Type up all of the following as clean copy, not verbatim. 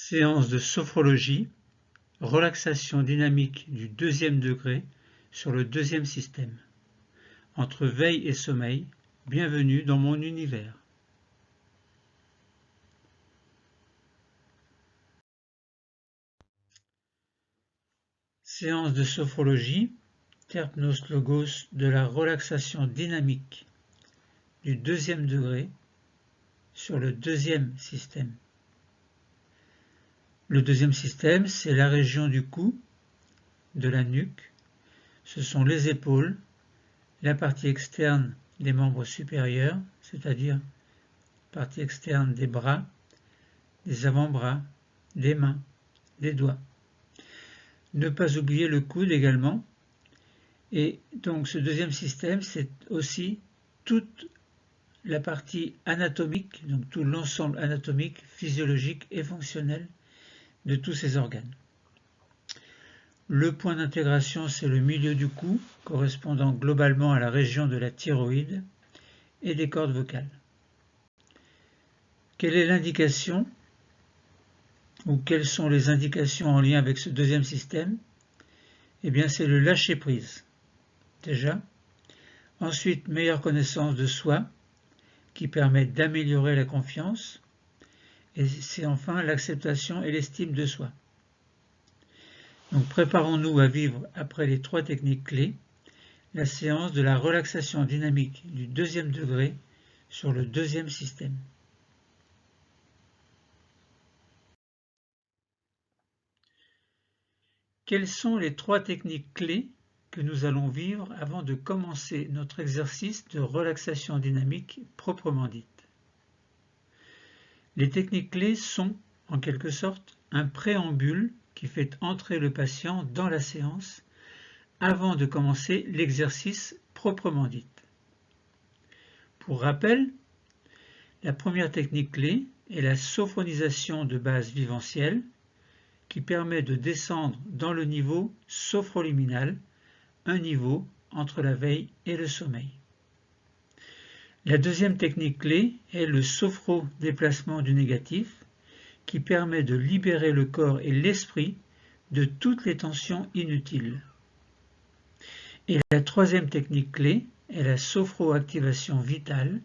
Séance de sophrologie, relaxation dynamique du deuxième degré sur le deuxième système. Entre veille et sommeil, bienvenue dans mon univers. Séance de sophrologie, Terpnos Logos de la relaxation dynamique du deuxième degré sur le deuxième système. Le deuxième système, c'est la région du cou, de la nuque, ce sont les épaules, la partie externe des membres supérieurs, c'est-à-dire partie externe des bras, des avant-bras, des mains, des doigts. Ne pas oublier le coude également. Et donc ce deuxième système, c'est aussi toute la partie anatomique, donc tout l'ensemble anatomique, physiologique et fonctionnel de tous ces organes. Le point d'intégration, c'est le milieu du cou, correspondant globalement à la région de la thyroïde et des cordes vocales. Quelle est l'indication ou quelles sont les indications en lien avec ce deuxième système? Eh bien, c'est le lâcher-prise, déjà. Ensuite, meilleure connaissance de soi, qui permet d'améliorer la confiance. Et c'est enfin l'acceptation et l'estime de soi. Donc, préparons-nous à vivre, après les 3 techniques clés, la séance de la relaxation dynamique du deuxième degré sur le deuxième système. Quelles sont les 3 techniques clés que nous allons vivre avant de commencer notre exercice de relaxation dynamique proprement dite? Les techniques clés sont, en quelque sorte, un préambule qui fait entrer le patient dans la séance avant de commencer l'exercice proprement dit. Pour rappel, la première technique clé est la sophronisation de base vivencielle qui permet de descendre dans le niveau sophroliminal, un niveau entre la veille et le sommeil. La deuxième technique clé est le sophro-déplacement du négatif qui permet de libérer le corps et l'esprit de toutes les tensions inutiles. Et la troisième technique clé est la sophroactivation vitale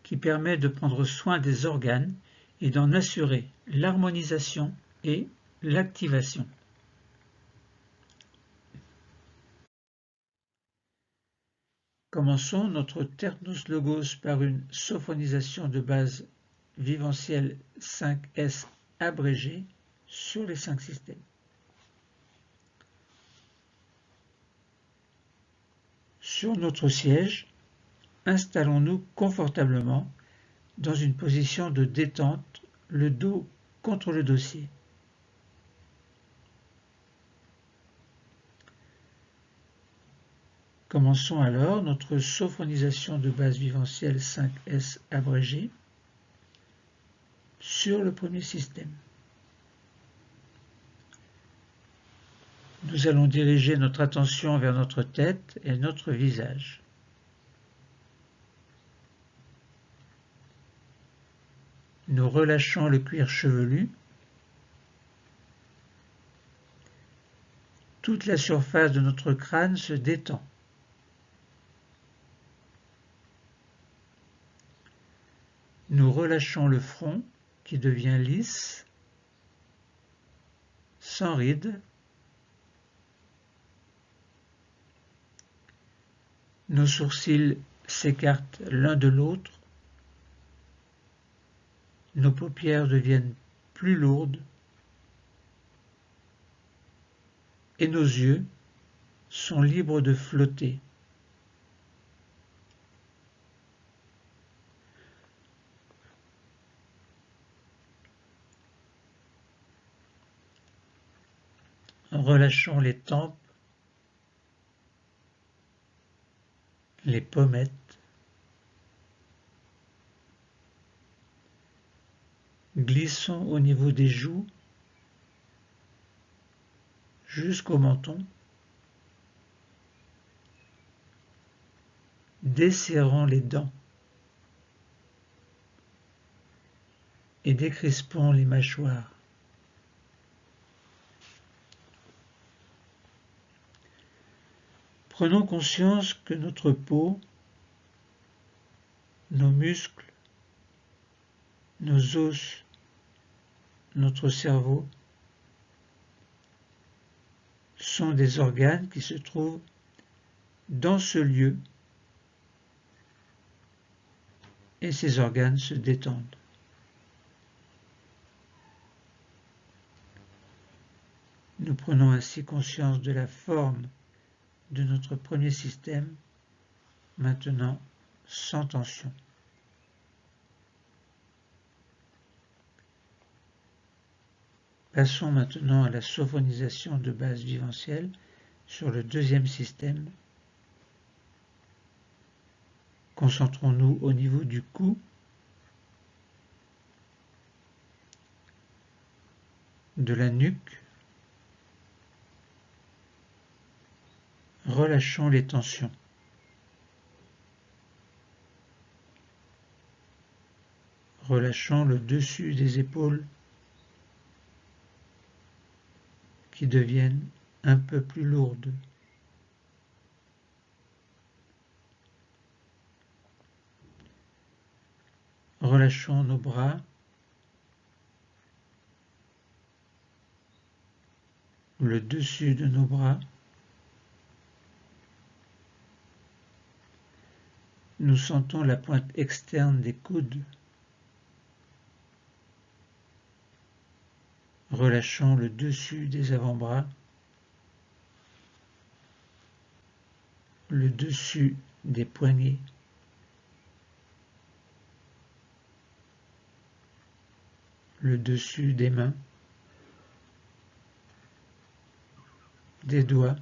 qui permet de prendre soin des organes et d'en assurer l'harmonisation et l'activation. Commençons notre Terpnos Logos par une sophronisation de base vivencielle 5S abrégée sur les 5 systèmes. Sur notre siège, installons-nous confortablement dans une position de détente, le dos contre le dossier. Commençons alors notre sophronisation de base vivencielle 5S abrégée sur le premier système. Nous allons diriger notre attention vers notre tête et notre visage. Nous relâchons le cuir chevelu. Toute la surface de notre crâne se détend. Nous relâchons le front qui devient lisse, sans rides. Nos sourcils s'écartent l'un de l'autre. Nos paupières deviennent plus lourdes. Et nos yeux sont libres de flotter. Relâchons les tempes, les pommettes, glissons au niveau des joues jusqu'au menton, desserrons les dents et décrispons les mâchoires. Prenons conscience que notre peau, nos muscles, nos os, notre cerveau sont des organes qui se trouvent dans ce lieu et ces organes se détendent. Nous prenons ainsi conscience de la forme de notre premier système, maintenant sans tension. Passons maintenant à la sophonisation de base viventielle sur le deuxième système. Concentrons-nous au niveau du cou, de la nuque. Relâchons les tensions. Relâchons le dessus des épaules qui deviennent un peu plus lourdes. Relâchons nos bras, le dessus de nos bras. Nous sentons la pointe externe des coudes. Relâchons le dessus des avant-bras, le dessus des poignets, le dessus des mains, des doigts,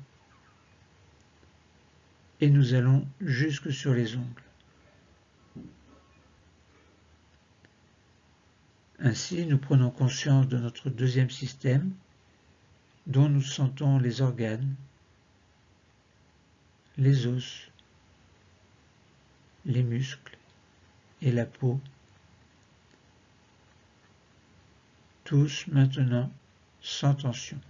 et nous allons jusque sur les ongles. Ainsi, nous prenons conscience de notre deuxième système, dont nous sentons les organes, les os, les muscles et la peau, tous maintenant sans tension.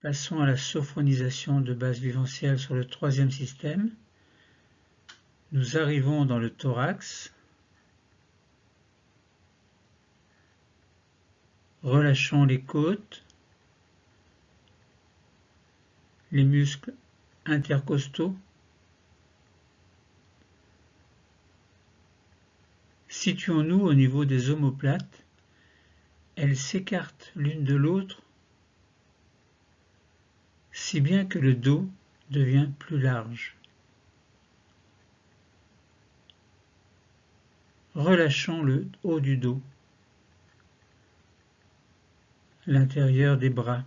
Passons à la sophronisation de base viventielle sur le troisième système. Nous arrivons dans le thorax. Relâchons les côtes, les muscles intercostaux. Situons-nous au niveau des omoplates. Elles s'écartent l'une de l'autre, si bien que le dos devient plus large. Relâchons le haut du dos, l'intérieur des bras,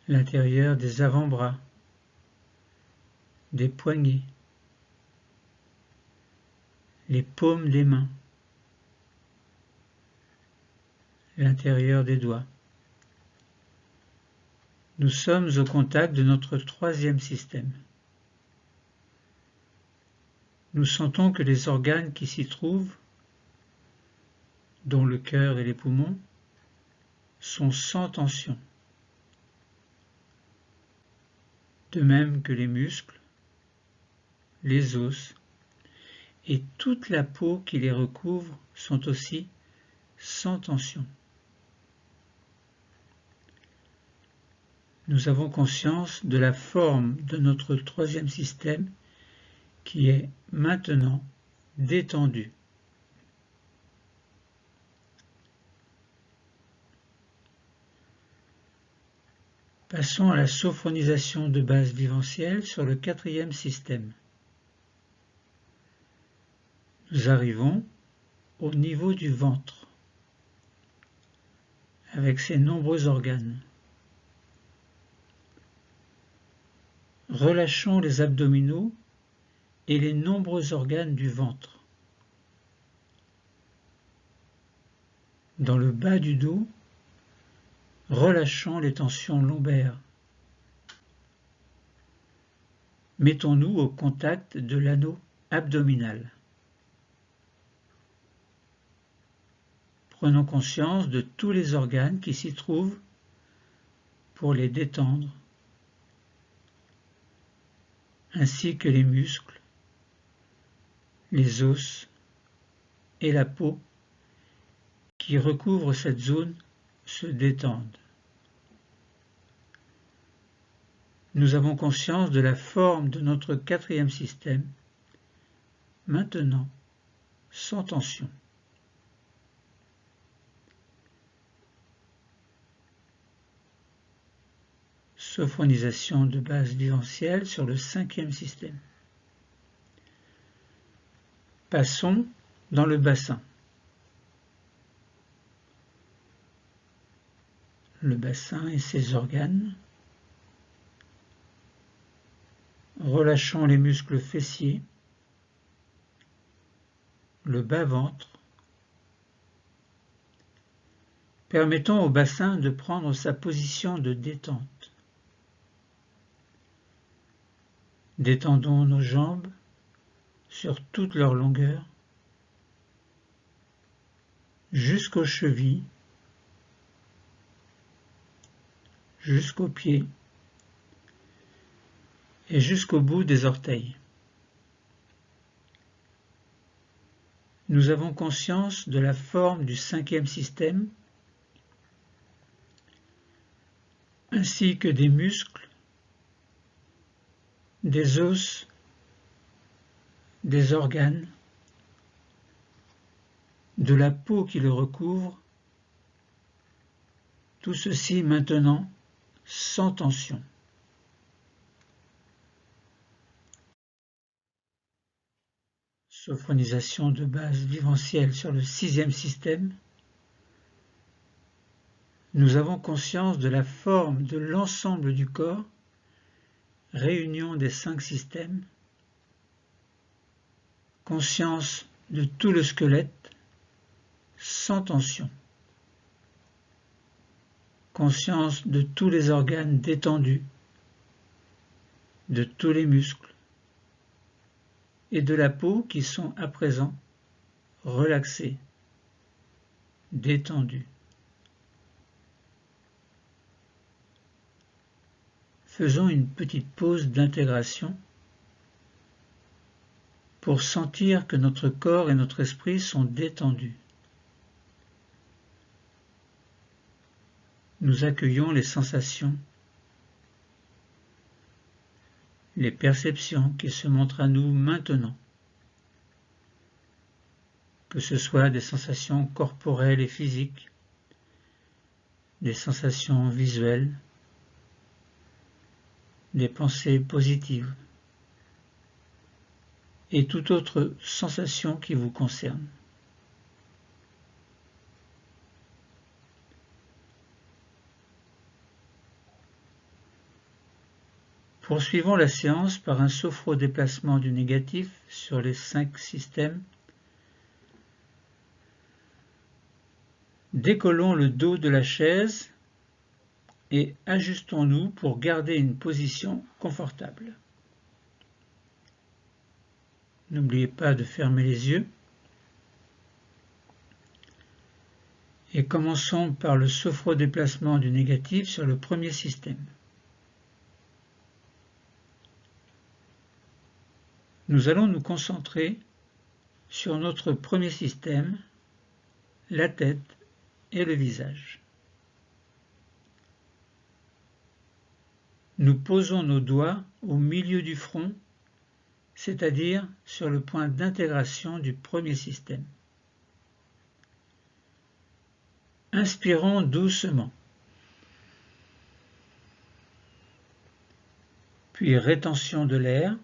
l'intérieur des avant-bras, des poignets, les paumes des mains, l'intérieur des doigts. Nous sommes au contact de notre troisième système. Nous sentons que les organes qui s'y trouvent, dont le cœur et les poumons, sont sans tension, de même que les muscles, les os et toute la peau qui les recouvre sont aussi sans tension. Nous avons conscience de la forme de notre troisième système qui est maintenant détendu. Passons à la sophronisation de base viventielle sur le quatrième système. Nous arrivons au niveau du ventre, avec ses nombreux organes. Relâchons les abdominaux et les nombreux organes du ventre. Dans le bas du dos, relâchons les tensions lombaires. Mettons-nous au contact de l'anneau abdominal. Prenons conscience de tous les organes qui s'y trouvent pour les détendre, ainsi que les muscles, les os et la peau qui recouvrent cette zone se détendent. Nous avons conscience de la forme de notre quatrième système, maintenant sans tension. Sophronisation de base viventielle sur le cinquième système. Passons dans le bassin. Le bassin et ses organes. Relâchons les muscles fessiers, le bas-ventre. Permettons au bassin de prendre sa position de détente. Détendons nos jambes sur toute leur longueur, jusqu'aux chevilles, jusqu'aux pieds et jusqu'au bout des orteils. Nous avons conscience de la forme du cinquième système, ainsi que des muscles, des os, des organes, de la peau qui le recouvre, tout ceci maintenant sans tension. Sophronisation de base viventielle sur le sixième système. Nous avons conscience de la forme de l'ensemble du corps, réunion des 5 systèmes, conscience de tout le squelette, sans tension, conscience de tous les organes détendus, de tous les muscles et de la peau qui sont à présent relaxés, détendus. Faisons une petite pause d'intégration pour sentir que notre corps et notre esprit sont détendus. Nous accueillons les sensations, les perceptions qui se montrent à nous maintenant, que ce soit des sensations corporelles et physiques, des sensations visuelles, des pensées positives et toute autre sensation qui vous concerne. Poursuivons la séance par un sophro-déplacement du négatif sur les 5 systèmes. Décollons le dos de la chaise et ajustons-nous pour garder une position confortable. N'oubliez pas de fermer les yeux. Et commençons par le sophro-déplacement du négatif sur le premier système. Nous allons nous concentrer sur notre premier système, la tête et le visage. Nous posons nos doigts au milieu du front, c'est-à-dire sur le point d'intégration du premier système. Inspirons doucement, puis rétention de l'air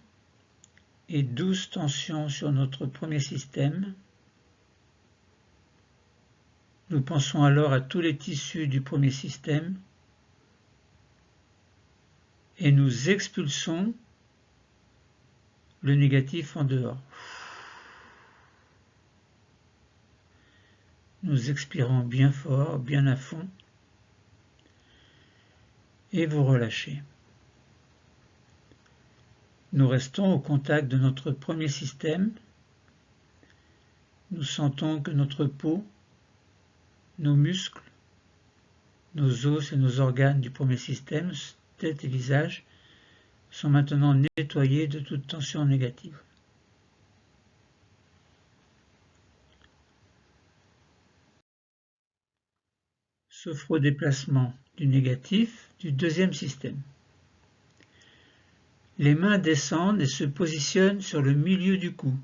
et douce tension sur notre premier système. Nous pensons alors à tous les tissus du premier système et nous expulsons le négatif en dehors. Nous expirons bien fort, bien à fond et vous relâchez. Nous restons au contact de notre premier système. Nous sentons que notre peau nos muscles, nos os et nos organes du premier système, tête et visage, sont maintenant nettoyés de toute tension négative. Sophrodéplacement du négatif du deuxième système. Les mains descendent et se positionnent sur le milieu du cou,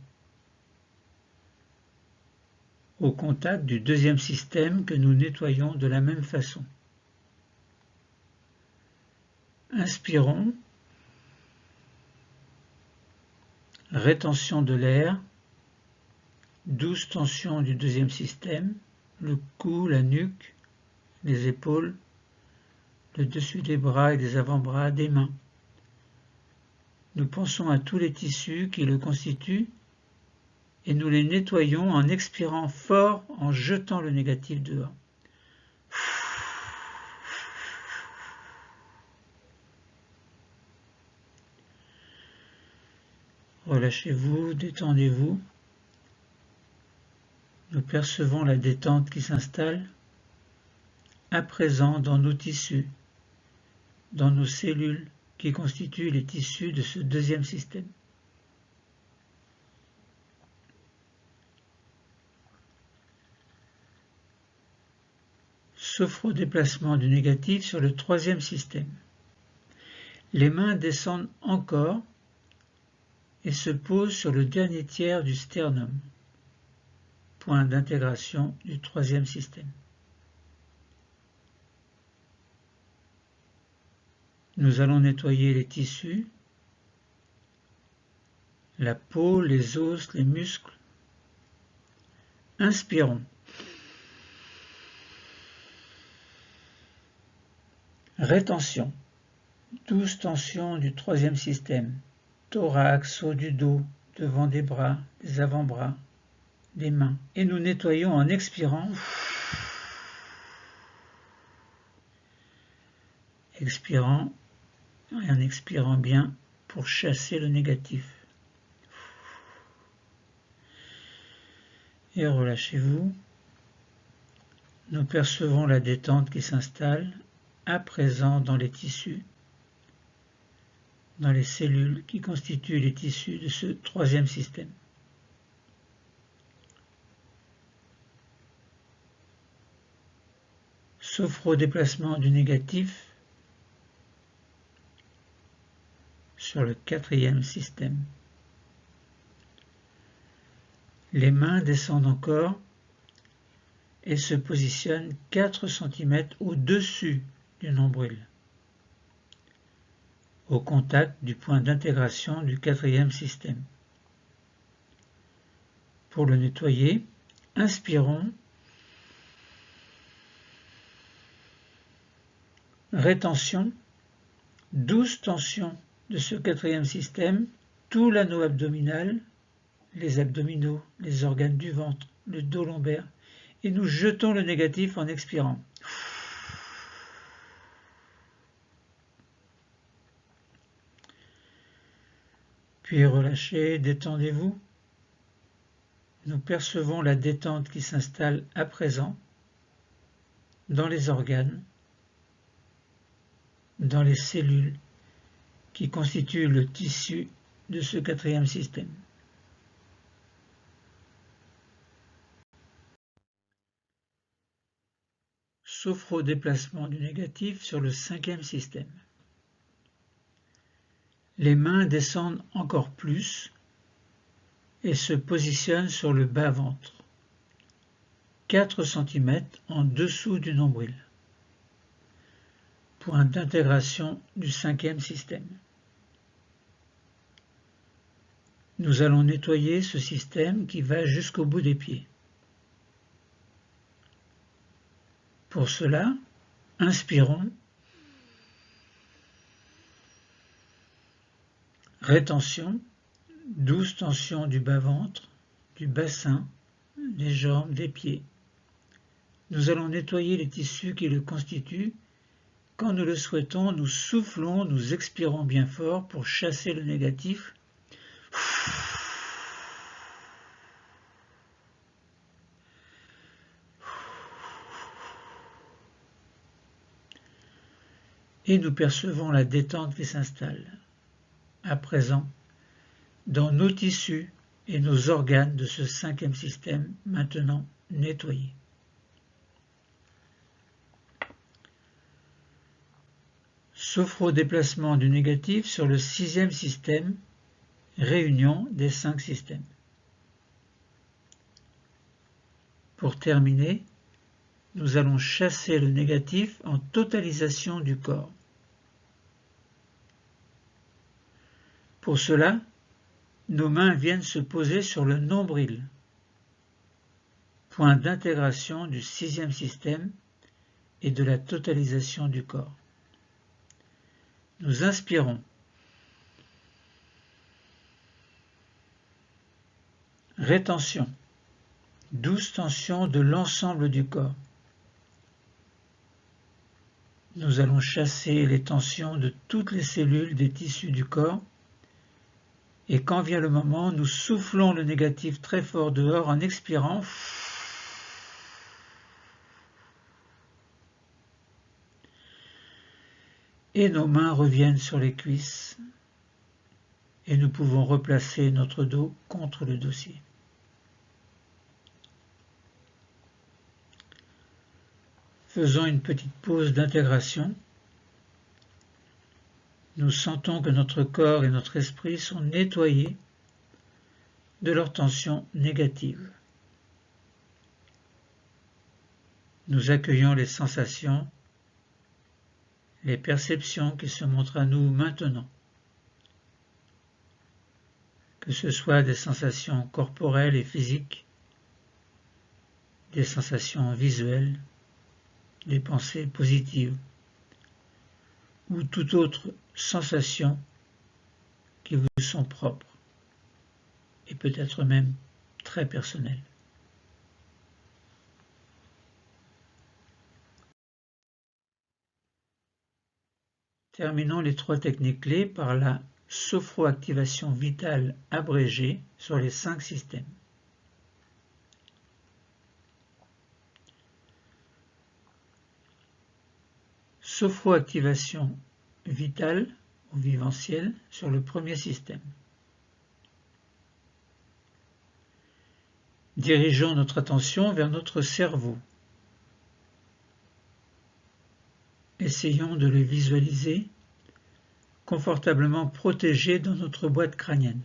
au contact du deuxième système que nous nettoyons de la même façon. Inspirons, rétention de l'air, douce tension du deuxième système, le cou, la nuque, les épaules, le dessus des bras et des avant-bras, des mains. Nous pensons à tous les tissus qui le constituent et nous les nettoyons en expirant fort, en jetant le négatif dehors. Relâchez-vous, détendez-vous. Nous percevons la détente qui s'installe à présent dans nos tissus, dans nos cellules qui constituent les tissus de ce deuxième système. Sophrodéplacement du négatif sur le troisième système. Les mains descendent encore et se posent sur le dernier tiers du sternum, point d'intégration du troisième système. Nous allons nettoyer les tissus, la peau, les os, les muscles. Inspirons. Rétention. Douce tension du troisième système. Thorax, haut du dos, devant des bras, des avant-bras, des mains. Et nous nettoyons en expirant. Expirant et en expirant bien pour chasser le négatif. Et relâchez-vous. Nous percevons la détente qui s'installe à présent dans les tissus, dans les cellules qui constituent les tissus de ce troisième système. Sophrodéplacement du négatif sur le quatrième système. Les mains descendent encore et se positionnent 4 cm au-dessus du nombril, au contact du point d'intégration du quatrième système. Pour le nettoyer, inspirons, rétention, douce tension de ce quatrième système, tout l'anneau abdominal, les abdominaux, les organes du ventre, le dos lombaire, et nous jetons le négatif en expirant. Puis relâchez, détendez-vous. Nous percevons la détente qui s'installe à présent dans les organes, dans les cellules qui constituent le tissu de ce quatrième système. Sophrodéplacement du négatif sur le cinquième système. Les mains descendent encore plus et se positionnent sur le bas-ventre, 4 cm en dessous du nombril, point d'intégration du cinquième système. Nous allons nettoyer ce système qui va jusqu'au bout des pieds. Pour cela, inspirons, rétention, douce tension du bas-ventre, du bassin, des jambes, des pieds. Nous allons nettoyer les tissus qui le constituent. Quand nous le souhaitons, nous soufflons, nous expirons bien fort pour chasser le négatif. et nous percevons la détente qui s'installe, à présent, dans nos tissus et nos organes de ce cinquième système maintenant nettoyé. Sophro-déplacement du négatif sur le sixième système, réunion des 5 systèmes. Pour terminer, nous allons chasser le négatif en totalisation du corps. Pour cela, nos mains viennent se poser sur le nombril, point d'intégration du sixième système et de la totalisation du corps. Nous inspirons. Rétention. Douce tension de l'ensemble du corps. Nous allons chasser les tensions de toutes les cellules des tissus du corps et quand vient le moment, nous soufflons le négatif très fort dehors en expirant. Et nos mains reviennent sur les cuisses et nous pouvons replacer notre dos contre le dossier. Faisons une petite pause d'intégration. Nous sentons que notre corps et notre esprit sont nettoyés de leurs tensions négatives. Nous accueillons les sensations, les perceptions qui se montrent à nous maintenant, que ce soit des sensations corporelles et physiques, des sensations visuelles, des pensées positives, ou toute autre sensation qui vous sont propres, et peut-être même très personnelles. Terminons les 3 techniques clés par la sophroactivation vitale abrégée sur les 5 systèmes. Sophroactivation vitale ou viventielle sur le premier système. Dirigeons notre attention vers notre cerveau. Essayons de le visualiser confortablement protégé dans notre boîte crânienne.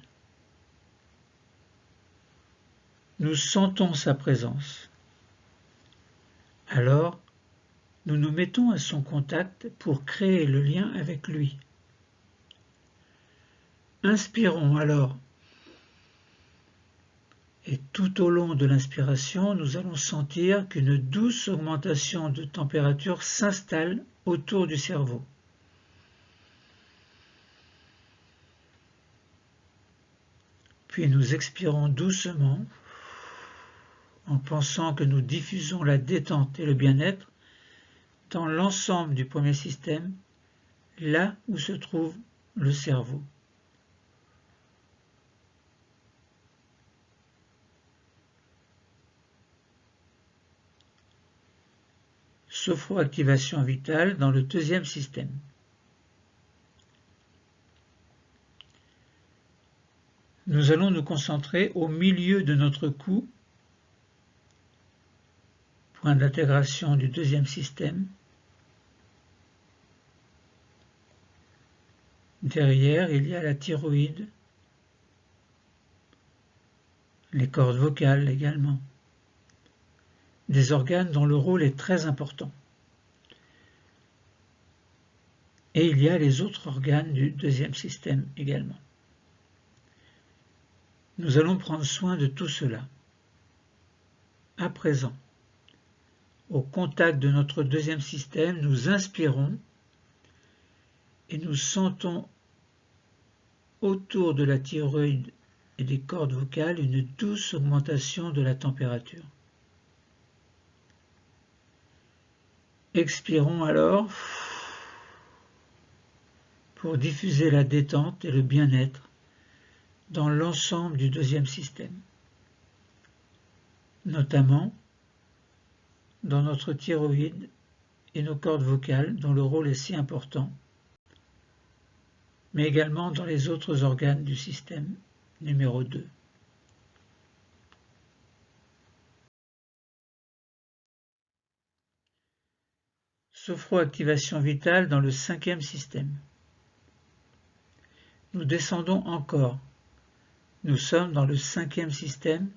Nous sentons sa présence. Alors, nous nous mettons à son contact pour créer le lien avec lui. Inspirons alors. Et tout au long de l'inspiration, nous allons sentir qu'une douce augmentation de température s'installe autour du cerveau. Puis nous expirons doucement en pensant que nous diffusons la détente et le bien-être dans l'ensemble du premier système, là où se trouve le cerveau. Sophroactivation vitale dans le deuxième système. Nous allons nous concentrer au milieu de notre cou, point d'intégration du deuxième système. Derrière, il y a la thyroïde, les cordes vocales également, des organes dont le rôle est très important. Et il y a les autres organes du deuxième système également. Nous allons prendre soin de tout cela. À présent, au contact de notre deuxième système, nous inspirons et nous sentons autour de la thyroïde et des cordes vocales une douce augmentation de la température. Expirons alors pour diffuser la détente et le bien-être dans l'ensemble du deuxième système, notamment dans notre thyroïde et nos cordes vocales dont le rôle est si important, mais également dans les autres organes du système numéro 2. Sophroactivation vitale dans le 5e système. Nous descendons encore. Nous sommes dans le 5e système,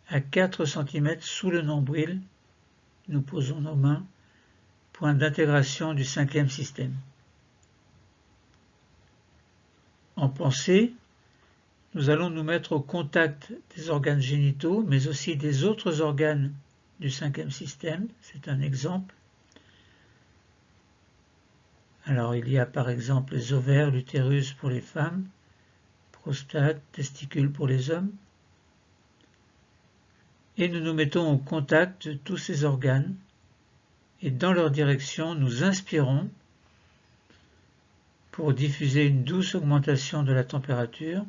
à 4 cm sous le nombril. Nous posons nos mains, point d'intégration du 5e système. En pensée, nous allons nous mettre au contact des organes génitaux, mais aussi des autres organes du 5e système. C'est un exemple. Alors il y a par exemple les ovaires, l'utérus pour les femmes, prostate, testicules pour les hommes. Et nous nous mettons au contact de tous ces organes et dans leur direction nous inspirons pour diffuser une douce augmentation de la température.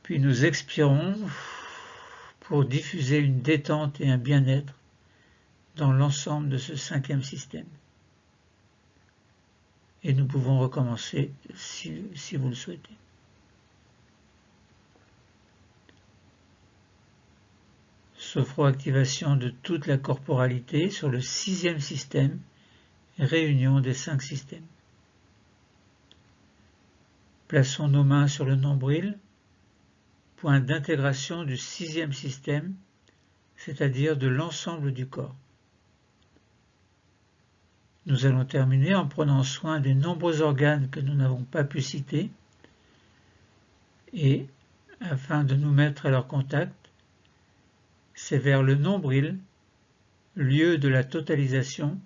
Puis nous expirons pour diffuser une détente et un bien-être dans l'ensemble de ce 5e système. Et nous pouvons recommencer si vous le souhaitez. Sophroactivation de toute la corporalité sur le 6e système, réunion des 5 systèmes. Plaçons nos mains sur le nombril, point d'intégration du 6e système, c'est-à-dire de l'ensemble du corps. Nous allons terminer en prenant soin des nombreux organes que nous n'avons pas pu citer et, afin de nous mettre à leur contact, c'est vers le nombril, lieu de la totalisation,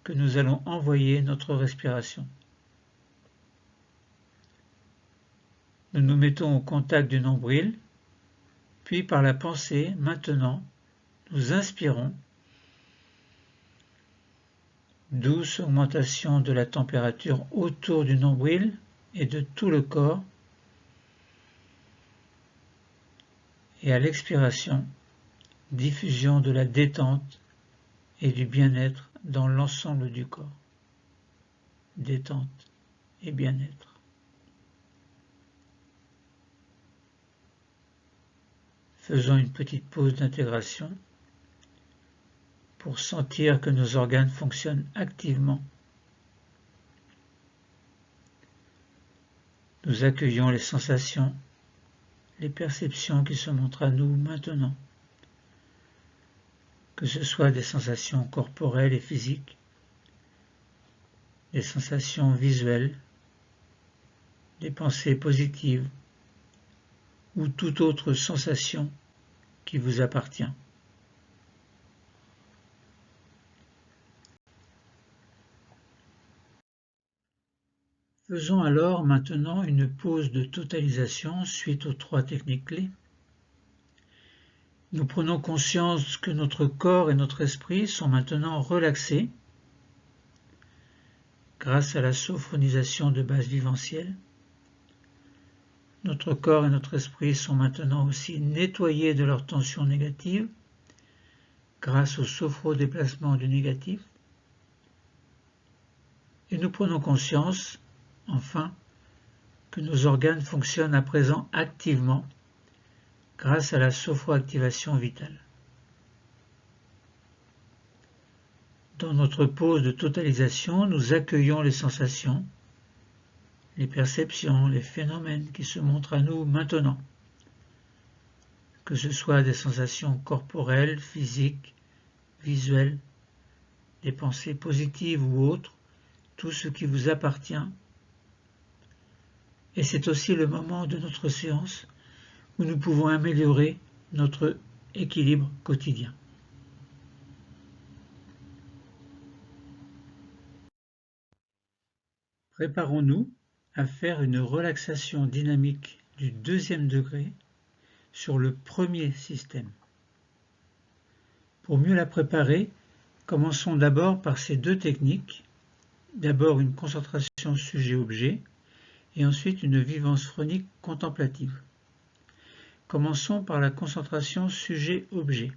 que nous allons envoyer notre respiration. Nous nous mettons au contact du nombril, puis par la pensée, maintenant, nous inspirons, douce augmentation de la température autour du nombril et de tout le corps, et à l'expiration, diffusion de la détente et du bien-être dans l'ensemble du corps. Détente et bien-être. Faisons une petite pause d'intégration pour sentir que nos organes fonctionnent activement. Nous accueillons les sensations, les perceptions qui se montrent à nous maintenant, que ce soit des sensations corporelles et physiques, des sensations visuelles, des pensées positives ou toute autre sensation qui vous appartient. Faisons alors maintenant une pause de totalisation suite aux 3 techniques clés. Nous prenons conscience que notre corps et notre esprit sont maintenant relaxés grâce à la sophronisation de base viventielle. Notre corps et notre esprit sont maintenant aussi nettoyés de leurs tensions négatives grâce au sophrodéplacement du négatif. Et nous prenons conscience, enfin, que nos organes fonctionnent à présent activement grâce à la sophroactivation vitale. Dans notre pause de totalisation, nous accueillons les sensations, les perceptions, les phénomènes qui se montrent à nous maintenant, que ce soit des sensations corporelles, physiques, visuelles, des pensées positives ou autres, tout ce qui vous appartient. Et c'est aussi le moment de notre séance où nous pouvons améliorer notre équilibre quotidien. Préparons-nous à faire une relaxation dynamique du 2e degré sur le 1er système. Pour mieux la préparer, commençons d'abord par ces 2 techniques. D'abord une concentration sujet-objet et ensuite une vivance phronique contemplative. Commençons par la concentration sujet-objet.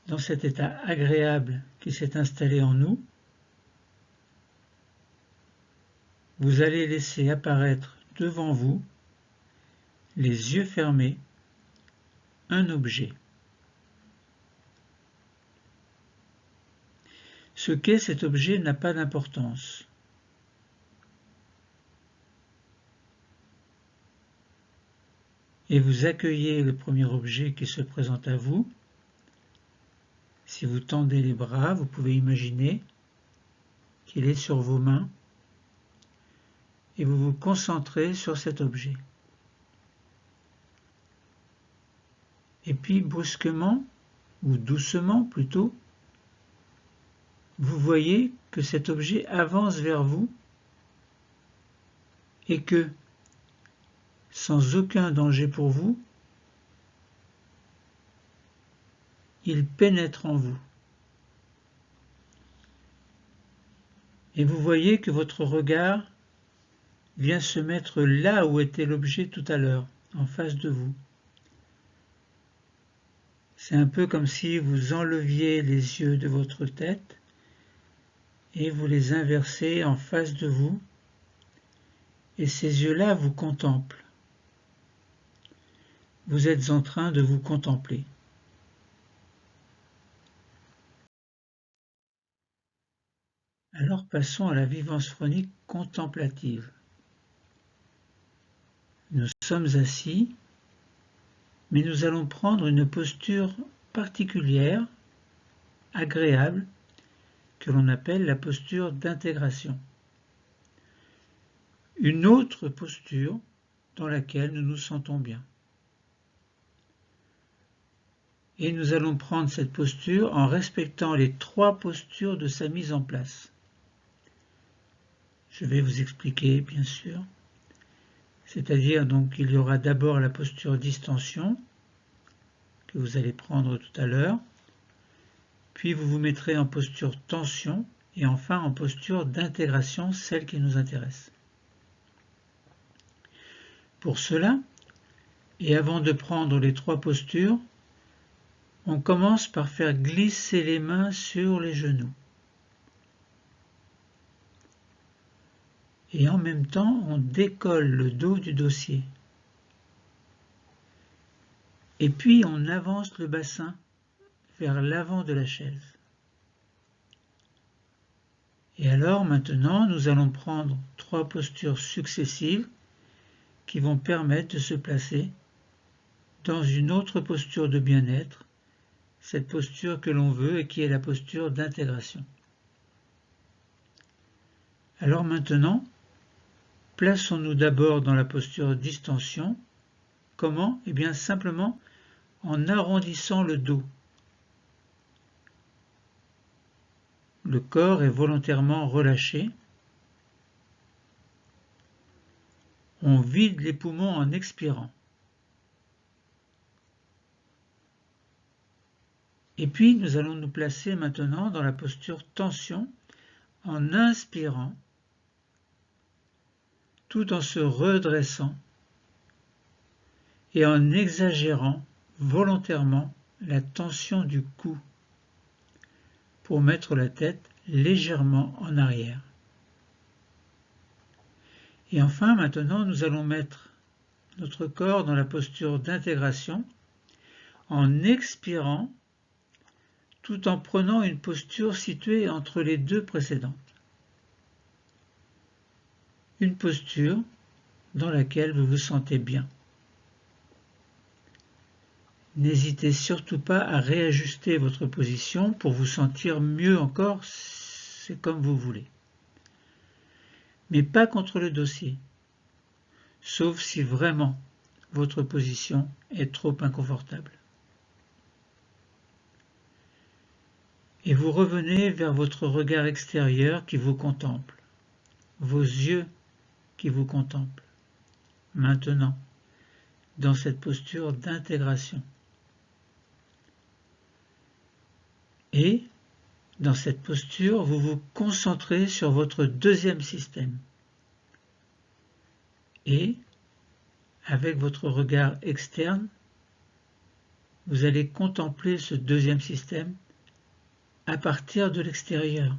dans cet état agréable qui s'est installé en nous, vous allez laisser apparaître devant vous, les yeux fermés, un objet. Ce qu'est cet objet n'a pas d'importance. Et vous accueillez le premier objet qui se présente à vous. Si vous tendez les bras, vous pouvez imaginer qu'il est sur vos mains et vous vous concentrez sur cet objet. Et puis brusquement, ou doucement plutôt, vous voyez que cet objet avance vers vous et que, sans aucun danger pour vous, il pénètre en vous. Et vous voyez que votre regard vient se mettre là où était l'objet tout à l'heure, en face de vous. C'est un peu comme si vous enleviez les yeux de votre tête et vous les inversez en face de vous, et ces yeux-là vous contemplent. Vous êtes en train de vous contempler. Alors passons à la vivance phronique contemplative. Nous sommes assis, mais nous allons prendre une posture particulière, agréable, que l'on appelle la posture d'intégration. Une autre posture dans laquelle nous nous sentons bien. Et nous allons prendre cette posture en respectant les 3 postures de sa mise en place. Je vais vous expliquer, bien sûr. C'est-à-dire, donc, il y aura d'abord la posture distension, que vous allez prendre tout à l'heure, puis vous vous mettrez en posture tension, et enfin en posture d'intégration, celle qui nous intéresse. Pour cela, et avant de prendre les 3 postures, on commence par faire glisser les mains sur les genoux. Et en même temps, on décolle le dos du dossier. Et puis, on avance le bassin vers l'avant de la chaise. Et alors, maintenant, nous allons prendre 3 postures successives qui vont permettre de se placer dans une autre posture de bien-être, cette posture que l'on veut et qui est la posture d'intégration. Alors maintenant, plaçons-nous d'abord dans la posture distension. Comment? Eh bien simplement en arrondissant le dos. Le corps est volontairement relâché. On vide les poumons en expirant. Et puis nous allons nous placer maintenant dans la posture tension en inspirant tout en se redressant et en exagérant volontairement la tension du cou pour mettre la tête légèrement en arrière. Et enfin, maintenant, nous allons mettre notre corps dans la posture d'intégration en expirant tout en prenant une posture située entre les 2 précédentes. Une posture dans laquelle vous vous sentez bien. N'hésitez surtout pas à réajuster votre position pour vous sentir mieux encore, c'est comme vous voulez. Mais pas contre le dossier, sauf si vraiment votre position est trop inconfortable. Et vous revenez vers votre regard extérieur qui vous contemple, vos yeux qui vous contemplent, maintenant, dans cette posture d'intégration. Et, dans cette posture, vous vous concentrez sur votre 2e système. Et, avec votre regard externe, vous allez contempler ce deuxième système à partir de l'extérieur.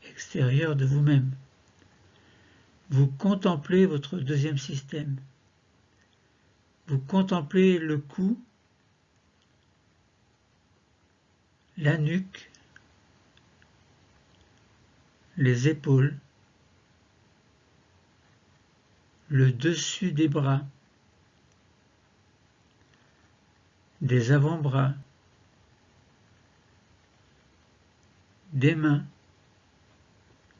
Extérieur de vous-même. Vous contemplez votre deuxième système. Vous contemplez le cou, la nuque, les épaules, le dessus des bras, des avant-bras, des mains,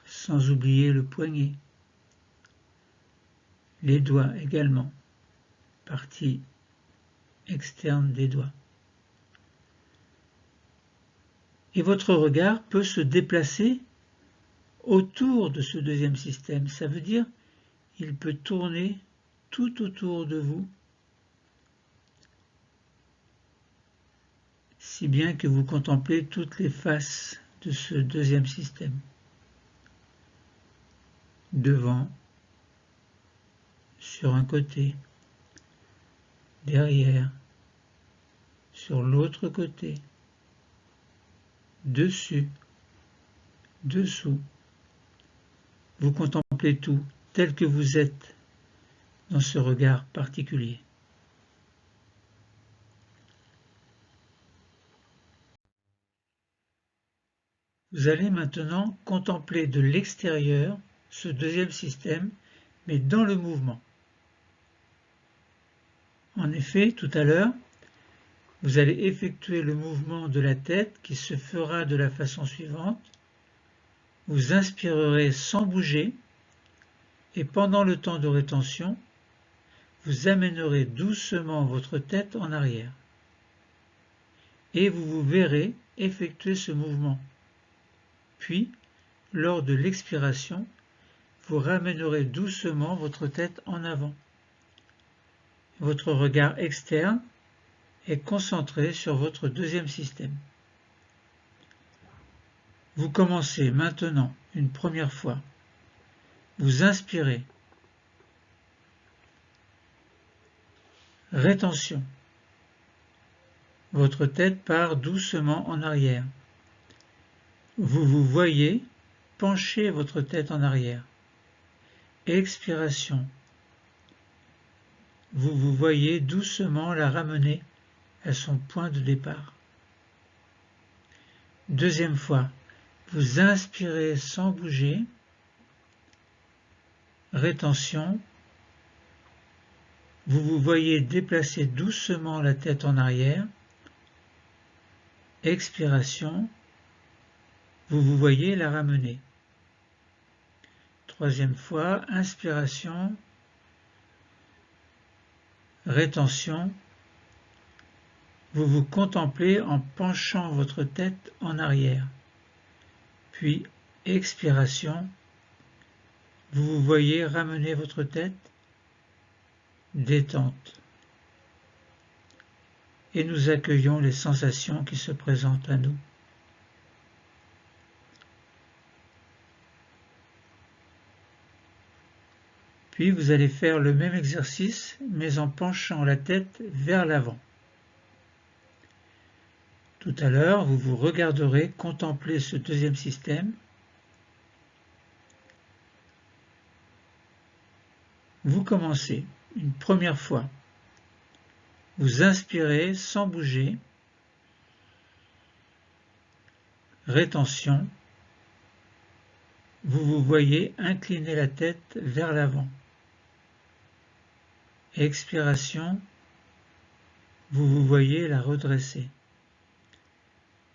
sans oublier le poignet, les doigts également, partie externe des doigts. Et votre regard peut se déplacer autour de ce deuxième système. Ça veut dire qu'il peut tourner tout autour de vous, si bien que vous contemplez toutes les faces de ce deuxième système. Devant, sur un côté, derrière, sur l'autre côté, dessus, dessous. Vous contemplez tout tel que vous êtes dans ce regard particulier. Vous allez maintenant contempler de l'extérieur ce deuxième système, mais dans le mouvement. En effet, tout à l'heure, vous allez effectuer le mouvement de la tête qui se fera de la façon suivante. Vous inspirerez sans bouger et pendant le temps de rétention, vous amènerez doucement votre tête en arrière. Et vous vous verrez effectuer ce mouvement. Puis, lors de l'expiration, vous ramènerez doucement votre tête en avant. Votre regard externe est concentré sur votre deuxième système. Vous commencez maintenant une première fois. Vous inspirez. Rétention. Votre tête part doucement en arrière. Vous vous voyez pencher votre tête en arrière. Expiration. Vous vous voyez doucement la ramener à son point de départ. Deuxième fois, vous inspirez sans bouger. Rétention. Vous vous voyez déplacer doucement la tête en arrière. Expiration. Vous vous voyez la ramener. Troisième fois, inspiration. Rétention. Vous vous contemplez en penchant votre tête en arrière. Puis, expiration. Vous vous voyez ramener votre tête. Détente. Et nous accueillons les sensations qui se présentent à nous. Puis vous allez faire le même exercice, mais en penchant la tête vers l'avant. Tout à l'heure, vous vous regarderez contempler ce deuxième système. Vous commencez une première fois. Vous inspirez sans bouger. Rétention. Vous vous voyez incliner la tête vers l'avant. Expiration. Vous vous voyez la redresser.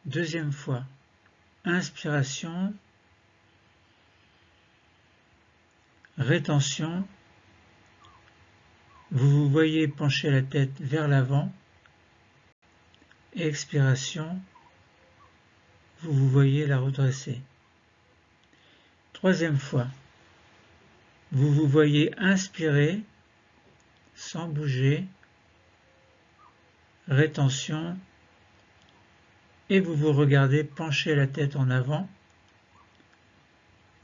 Deuxième fois. Inspiration. Rétention. Vous vous voyez pencher la tête vers l'avant. Expiration. Vous vous voyez la redresser. Troisième fois. Vous vous voyez inspirer sans bouger. Rétention. Et vous vous regardez pencher la tête en avant.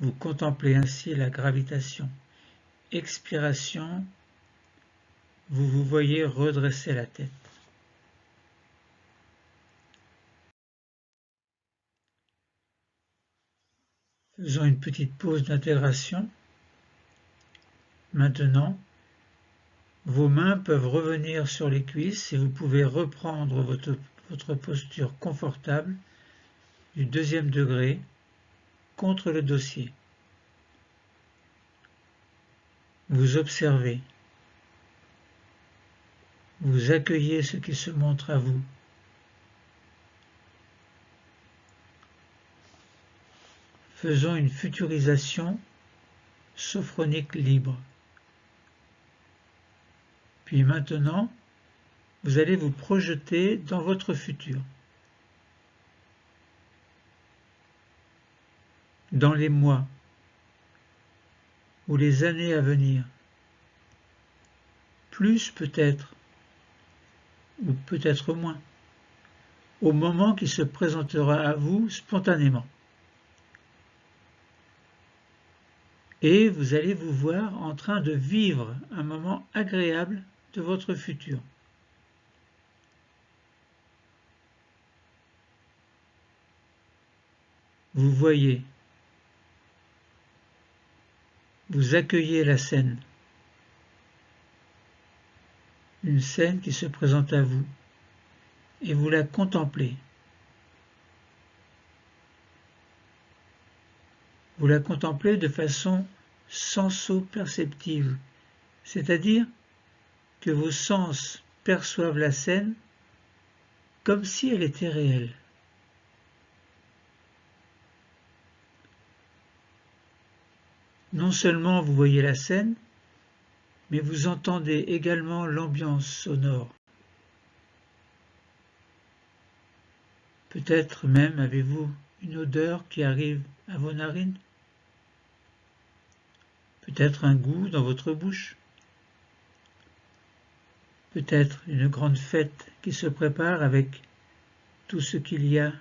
Vous contemplez ainsi la gravitation. Expiration. vous vous voyez redresser la tête. Faisons une petite pause d'intégration. Maintenant, vos mains peuvent revenir sur les cuisses et vous pouvez reprendre votre posture confortable du deuxième degré contre le dossier. Vous observez. Vous accueillez ce qui se montre à vous. Faisons une futurisation sophronique libre. Puis maintenant, vous allez vous projeter dans votre futur. Dans les mois ou les années à venir. Plus peut-être, ou peut-être moins, au moment qui se présentera à vous spontanément. Et vous allez vous voir en train de vivre un moment agréable de votre futur. Vous voyez, vous accueillez la scène, une scène qui se présente à vous, et vous la contemplez. Vous la contemplez de façon senso-perceptive, c'est-à-dire que vos sens perçoivent la scène comme si elle était réelle. Non seulement vous voyez la scène, mais vous entendez également l'ambiance sonore. Peut-être même avez-vous une odeur qui arrive à vos narines, peut-être un goût dans votre bouche, peut-être une grande fête qui se prépare avec tout ce qu'il y a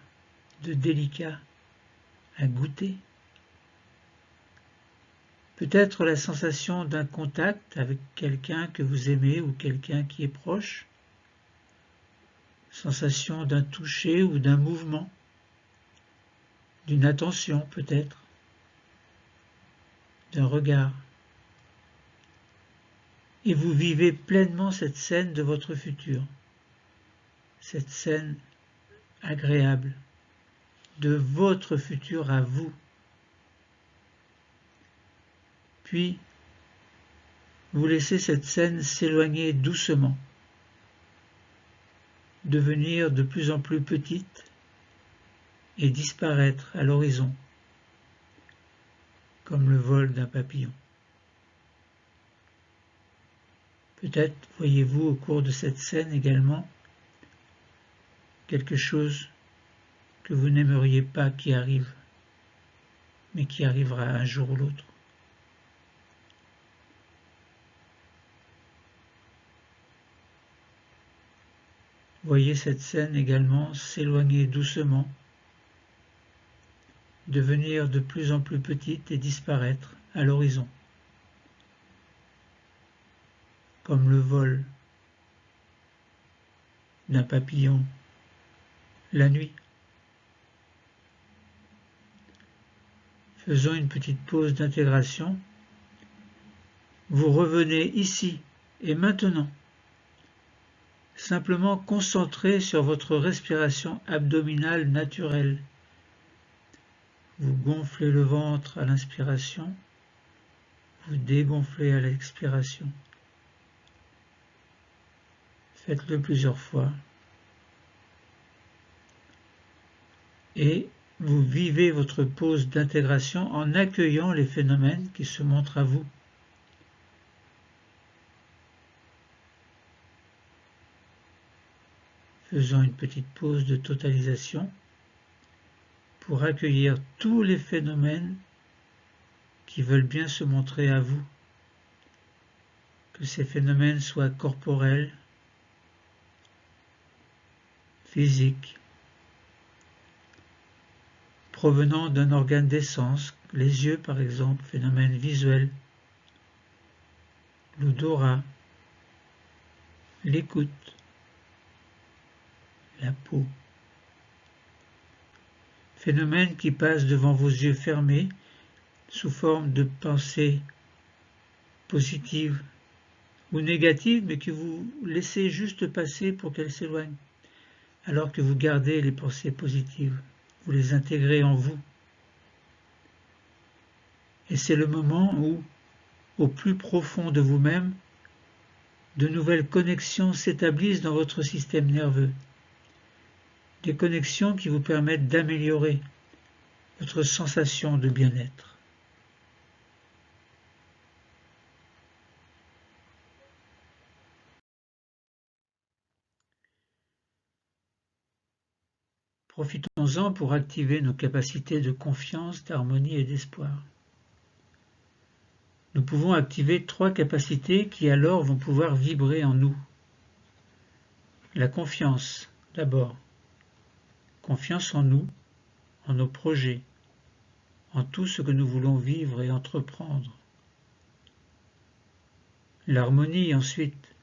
de délicat à goûter. Peut-être la sensation d'un contact avec quelqu'un que vous aimez ou quelqu'un qui est proche, sensation d'un toucher ou d'un mouvement, d'une attention peut-être, d'un regard. Et vous vivez pleinement cette scène de votre futur, cette scène agréable de votre futur à vous. Puis, vous laissez cette scène s'éloigner doucement, devenir de plus en plus petite et disparaître à l'horizon, comme le vol d'un papillon. Peut-être voyez-vous au cours de cette scène également quelque chose que vous n'aimeriez pas qui arrive, mais qui arrivera un jour ou l'autre. Voyez cette scène également s'éloigner doucement, devenir de plus en plus petite et disparaître à l'horizon, comme le vol d'un papillon la nuit. Faisons une petite pause d'intégration. Vous revenez ici et maintenant. Simplement concentré sur votre respiration abdominale naturelle. Vous gonflez le ventre à l'inspiration, vous dégonflez à l'expiration. Faites-le plusieurs fois. Et vous vivez votre pause d'intégration en accueillant les phénomènes qui se montrent à vous. Faisons une petite pause de totalisation pour accueillir tous les phénomènes qui veulent bien se montrer à vous. Que ces phénomènes soient corporels, physiques, provenant d'un organe des sens, les yeux par exemple, phénomène visuel, l'odorat, l'écoute, la peau. Phénomène qui passe devant vos yeux fermés sous forme de pensées positives ou négatives, mais que vous laissez juste passer pour qu'elles s'éloignent, alors que vous gardez les pensées positives, vous les intégrez en vous. Et c'est le moment où, au plus profond de vous-même, de nouvelles connexions s'établissent dans votre système nerveux. Des connexions qui vous permettent d'améliorer votre sensation de bien-être. Profitons-en pour activer nos capacités de confiance, d'harmonie et d'espoir. Nous pouvons activer 3 capacités qui alors vont pouvoir vibrer en nous. La confiance, d'abord. Confiance en nous, en nos projets, en tout ce que nous voulons vivre et entreprendre. L'harmonie ensuite.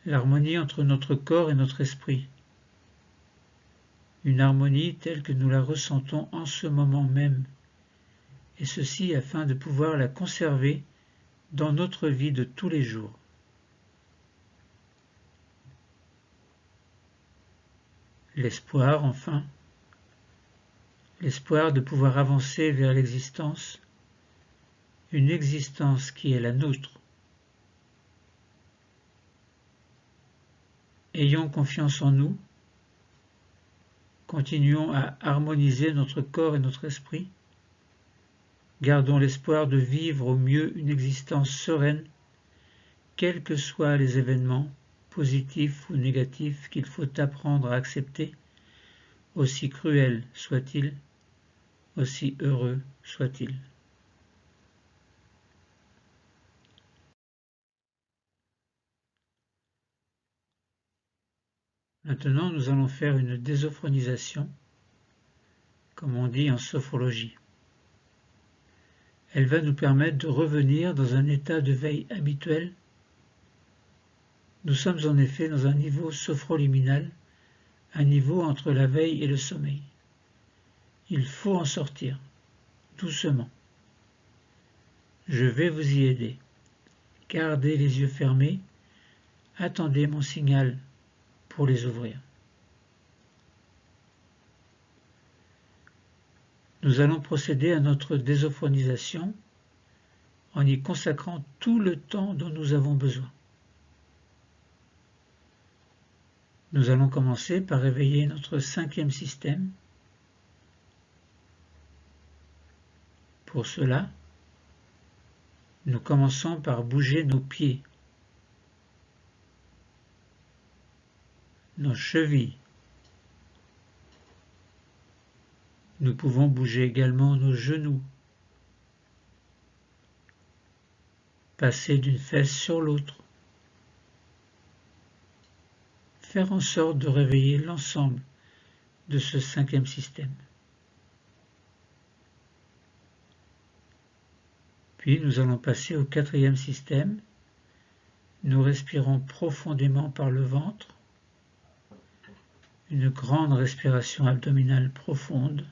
L'harmonie entre notre corps et notre esprit. Une harmonie telle que nous la ressentons en ce moment même, et ceci afin de pouvoir la conserver dans notre vie de tous les jours. L'espoir, enfin, l'espoir de pouvoir avancer vers l'existence, une existence qui est la nôtre. Ayons confiance en nous, continuons à harmoniser notre corps et notre esprit, gardons l'espoir de vivre au mieux une existence sereine, quels que soient les événements, positifs ou négatifs, qu'il faut apprendre à accepter, aussi cruels soient-ils, aussi heureux soient-ils. Maintenant, nous allons faire une désophronisation, comme on dit en sophrologie. Elle va nous permettre de revenir dans un état de veille habituel. Nous sommes en effet dans un niveau sophroliminal, un niveau entre la veille et le sommeil. Il faut en sortir, doucement. Je vais vous y aider. Gardez les yeux fermés, attendez mon signal pour les ouvrir. Nous allons procéder à notre désophronisation en y consacrant tout le temps dont nous avons besoin. Nous allons commencer par réveiller notre 5e système. Pour cela, nous commençons par bouger nos pieds, nos chevilles. Nous pouvons bouger également nos genoux, passer d'une fesse sur l'autre, faire en sorte de réveiller l'ensemble de ce 5e système. Puis nous allons passer au 4e système. Nous respirons profondément par le ventre, une grande respiration abdominale profonde.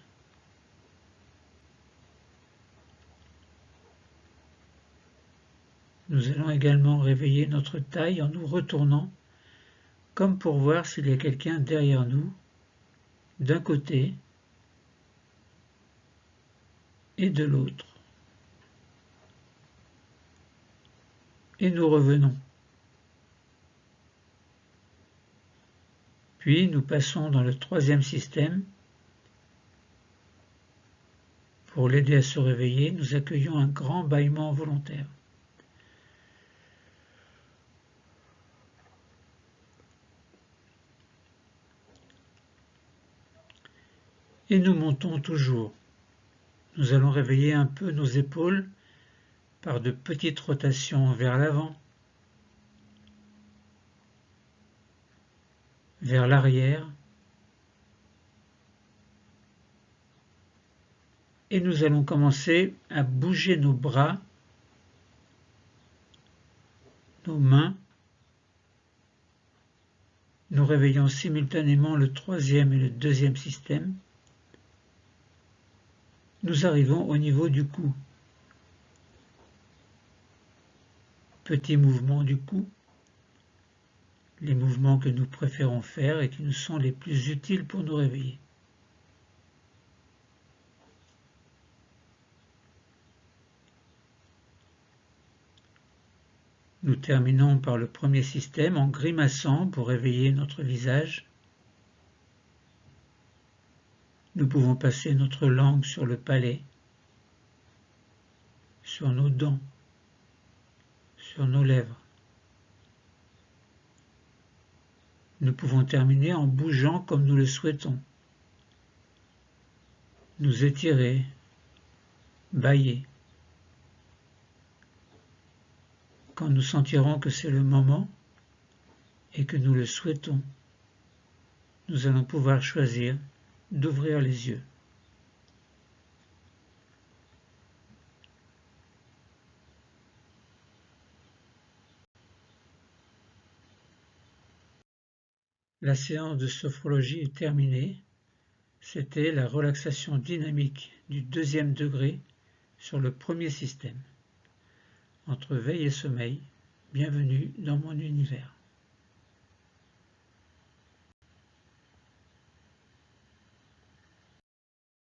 Nous allons également réveiller notre taille en nous retournant, comme pour voir s'il y a quelqu'un derrière nous, d'un côté et de l'autre. Et nous revenons. Puis nous passons dans le 3e système. Pour l'aider à se réveiller, nous accueillons un grand bâillement volontaire. Et nous montons toujours. Nous allons réveiller un peu nos épaules par de petites rotations vers l'avant, vers l'arrière, et nous allons commencer à bouger nos bras, nos mains, Nous réveillons simultanément le troisième et le deuxième système. Nous arrivons au niveau du cou. Petit mouvement du cou, les mouvements que nous préférons faire et qui nous sont les plus utiles pour nous réveiller. Nous terminons par le premier système en grimaçant pour réveiller notre visage. Nous pouvons passer notre langue sur le palais, sur nos dents, sur nos lèvres. Nous pouvons terminer en bougeant comme nous le souhaitons. Nous étirer, bâiller. Quand nous sentirons que c'est le moment et que nous le souhaitons, nous allons pouvoir choisir d'ouvrir les yeux. La séance de sophrologie est terminée. C'était la relaxation dynamique du deuxième degré sur le premier système. Entre veille et sommeil, bienvenue dans mon univers.